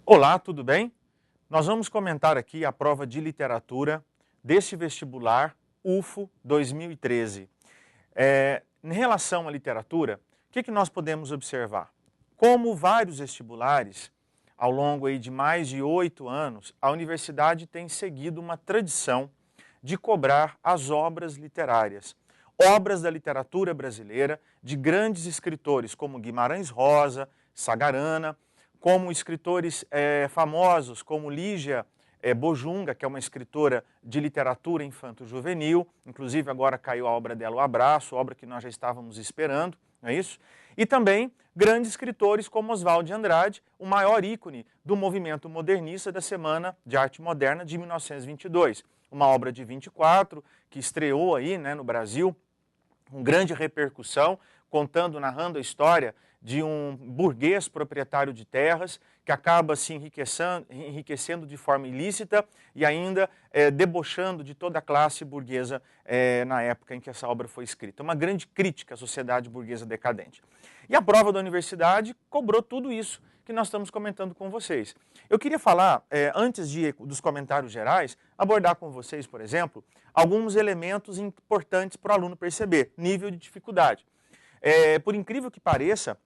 Olá, tudo bem? Nós vamos comentar aqui a prova de literatura deste vestibular UFO 2013. Em relação à literatura, o que nós podemos observar? Como vários vestibulares, ao longo aí de mais de 8 anos, a universidade tem seguido uma tradição de cobrar as obras literárias. Obras da literatura brasileira, de grandes escritores como Guimarães Rosa, Sagarana, como escritores famosos como Lígia Bojunga, que é uma escritora de literatura infanto-juvenil, inclusive agora caiu a obra dela, O Abraço, obra que nós já estávamos esperando, não é isso? E também grandes escritores como Oswald de Andrade, o maior ícone do movimento modernista da Semana de Arte Moderna de 1922. Uma obra de 24, que estreou aí, né, no Brasil, com grande repercussão, narrando a história de um burguês proprietário de terras que acaba se enriquecendo de forma ilícita e ainda debochando de toda a classe burguesa na época em que essa obra foi escrita. Uma grande crítica à sociedade burguesa decadente. E a prova da universidade cobrou tudo isso que nós estamos comentando com vocês. Eu queria falar, antes dos comentários gerais, abordar com vocês, por exemplo, alguns elementos importantes para o aluno perceber, nível de dificuldade. Por incrível que pareça,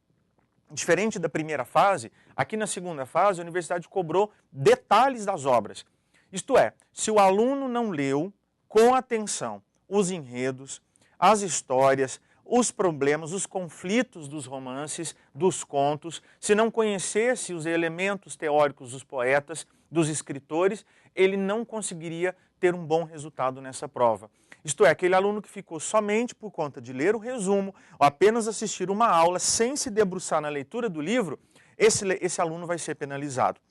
diferente da primeira fase, aqui na segunda fase a universidade cobrou detalhes das obras. Isto é, se o aluno não leu com atenção os enredos, as histórias, os problemas, os conflitos dos romances, dos contos, se não conhecesse os elementos teóricos dos poetas, dos escritores, ele não conseguiria ter um bom resultado nessa prova. Isto é, aquele aluno que ficou somente por conta de ler o resumo, ou apenas assistir uma aula, sem se debruçar na leitura do livro, esse aluno vai ser penalizado.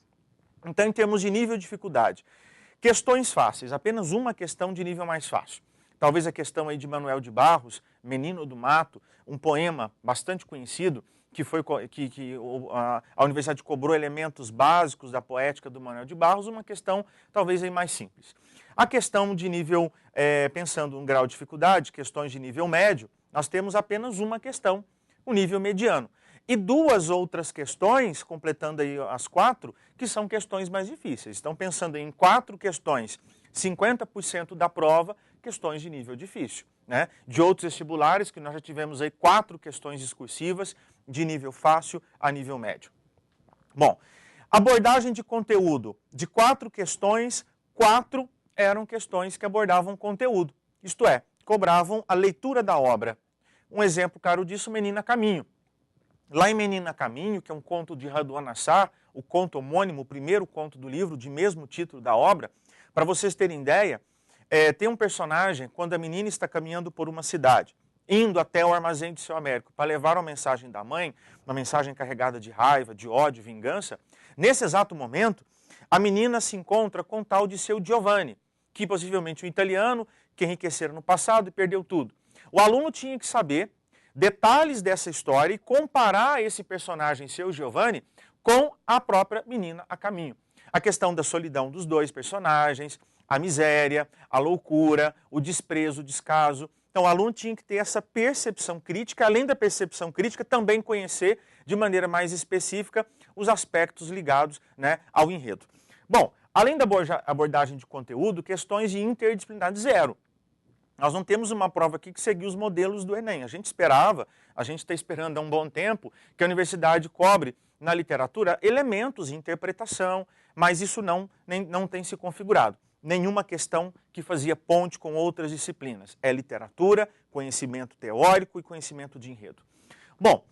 Então, em termos de nível de dificuldade, questões fáceis, apenas uma questão de nível mais fácil. Talvez a questão aí de Manuel de Barros, Menino do Mato, um poema bastante conhecido, que a universidade cobrou elementos básicos da poética do Manuel de Barros, uma questão talvez aí mais simples. A questão de nível, pensando em grau de dificuldade, questões de nível médio, nós temos apenas uma questão, o nível mediano. E duas outras questões, completando aí as 4, que são questões mais difíceis. Então, pensando em 4 questões, 50% da prova, questões de nível difícil. Né? De outros vestibulares, que nós já tivemos aí 4 questões discursivas, de nível fácil a nível médio. Bom, abordagem de conteúdo. De 4 questões, 4 eram questões que abordavam conteúdo. Isto é, cobravam a leitura da obra. Um exemplo claro disso, Menina Caminho. Lá em Menina Caminho, que é um conto de Raduan Nassar, o conto homônimo, o primeiro conto do livro, de mesmo título da obra, para vocês terem ideia, tem um personagem, quando a menina está caminhando por uma cidade, indo até o armazém de seu Américo para levar uma mensagem da mãe, uma mensagem carregada de raiva, de ódio, vingança, nesse exato momento, a menina se encontra com o tal de seu Giovanni, que possivelmente um italiano, que enriquecera no passado e perdeu tudo. O aluno tinha que saber detalhes dessa história e comparar esse personagem, seu Giovanni, com a própria menina a caminho. A questão da solidão dos dois personagens, a miséria, a loucura, o desprezo, o descaso. Então o aluno tinha que ter essa percepção crítica, além da percepção crítica, também conhecer de maneira mais específica os aspectos ligados, né, ao enredo. Bom, além da abordagem de conteúdo, questões de interdisciplinaridade zero. Nós não temos uma prova aqui que seguiu os modelos do Enem. A gente está esperando há um bom tempo que a universidade cobre na literatura elementos de interpretação, mas isso não tem se configurado. Nenhuma questão que fazia ponte com outras disciplinas. É literatura, conhecimento teórico e conhecimento de enredo. Bom,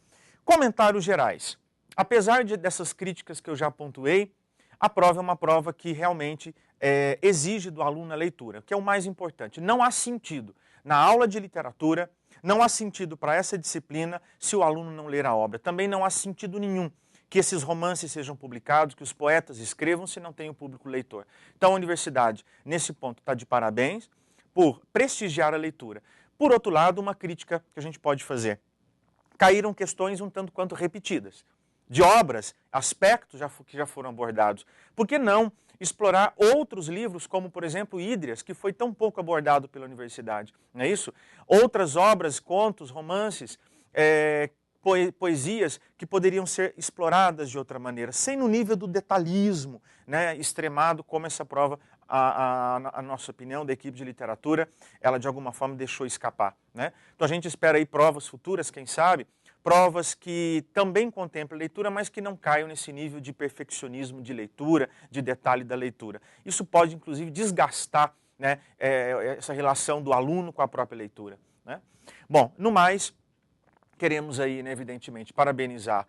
comentários gerais. Apesar dessas críticas que eu já pontuei, a prova é uma prova que realmente exige do aluno a leitura, que é o mais importante. Não há sentido na aula de literatura, não há sentido para essa disciplina se o aluno não ler a obra. Também não há sentido nenhum que esses romances sejam publicados, que os poetas escrevam se não tem o público leitor. Então a universidade, nesse ponto, está de parabéns por prestigiar a leitura. Por outro lado, uma crítica que a gente pode fazer. Caíram questões um tanto quanto repetidas. De obras, aspectos que já foram abordados. Por que não explorar outros livros, como, por exemplo, Ídrias, que foi tão pouco abordado pela universidade? Não é isso? Outras obras, contos, romances, poesias que poderiam ser exploradas de outra maneira, sem no nível do detalhismo, né, extremado, como essa prova, a nossa opinião da equipe de literatura, ela de alguma forma deixou escapar, né? Então a gente espera aí provas futuras, quem sabe, provas que também contemplem leitura, mas que não caiam nesse nível de perfeccionismo de leitura, de detalhe da leitura. Isso pode, inclusive, desgastar, né, essa relação do aluno com a própria leitura, né? Bom, no mais, queremos aí, né, evidentemente, parabenizar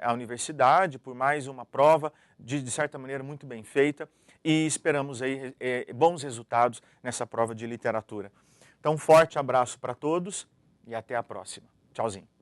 a universidade por mais uma prova, de certa maneira, muito bem feita, e esperamos aí bons resultados nessa prova de literatura. Então, um forte abraço para todos e até a próxima. Tchauzinho.